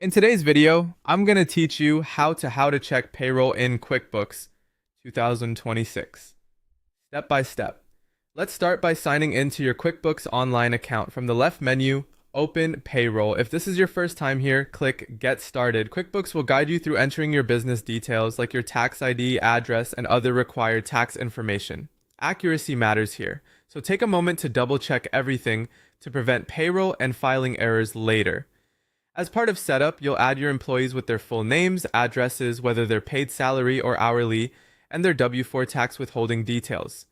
In today's video, I'm going to teach you how to check payroll in QuickBooks 2026. Step by step. Let's start by signing into your QuickBooks Online account. From the left menu, open Payroll. If this is your first time here, click Get Started. QuickBooks will guide you through entering your business details like your tax ID, address, and other required tax information. Accuracy matters here, so take a moment to double check everything to prevent payroll and filing errors later. As part of setup, you'll add your employees with their full names, addresses, whether they're paid salary or hourly, and their W-4 tax withholding details.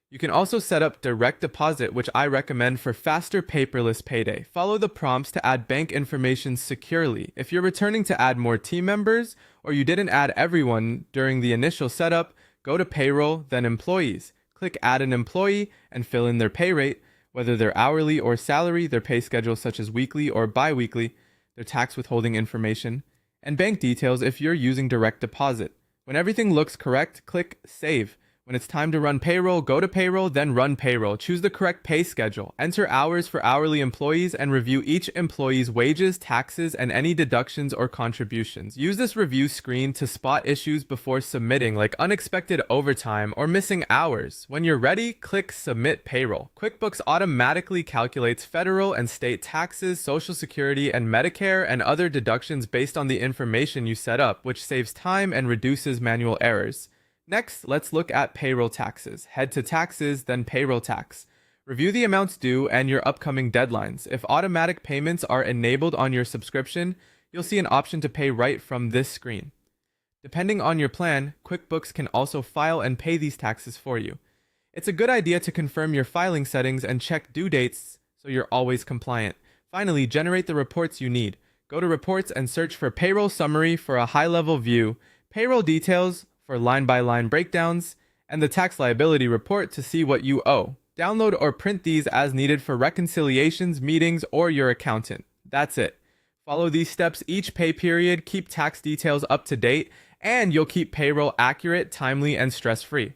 You can also set up direct deposit, which I recommend for faster paperless payday. Follow the prompts to add bank information securely. If you're returning to add more team members, or you didn't add everyone during the initial setup, go to Payroll, then Employees. Click Add an Employee and fill in their pay rate, whether they're hourly or salary, their pay schedule such as weekly or bi-weekly, their tax withholding information, and bank details if you're using direct deposit. When everything looks correct, click Save. When it's time to run payroll, go to Payroll, then run payroll. Choose the correct pay schedule. Enter hours for hourly employees and review each employee's wages, taxes, and any deductions or contributions. Use this review screen to spot issues before submitting, like unexpected overtime or missing hours. When you're ready, click Submit Payroll. QuickBooks automatically calculates federal and state taxes, Social Security, and Medicare and other deductions based on the information you set up, which saves time and reduces manual errors. Next, let's look at payroll taxes. Head to Taxes, then Payroll Tax. Review the amounts due and your upcoming deadlines. If automatic payments are enabled on your subscription, you'll see an option to pay right from this screen. Depending on your plan, QuickBooks can also file and pay these taxes for you. It's a good idea to confirm your filing settings and check due dates so you're always compliant. Finally, generate the reports you need. Go to Reports and search for Payroll Summary for a high-level view, Payroll Details for line-by-line breakdowns, and the Tax Liability Report to see what you owe. Download or print these as needed for reconciliations, meetings, or your accountant. That's it. Follow these steps each pay period, keep tax details up to date, and you'll keep payroll accurate, timely, and stress-free.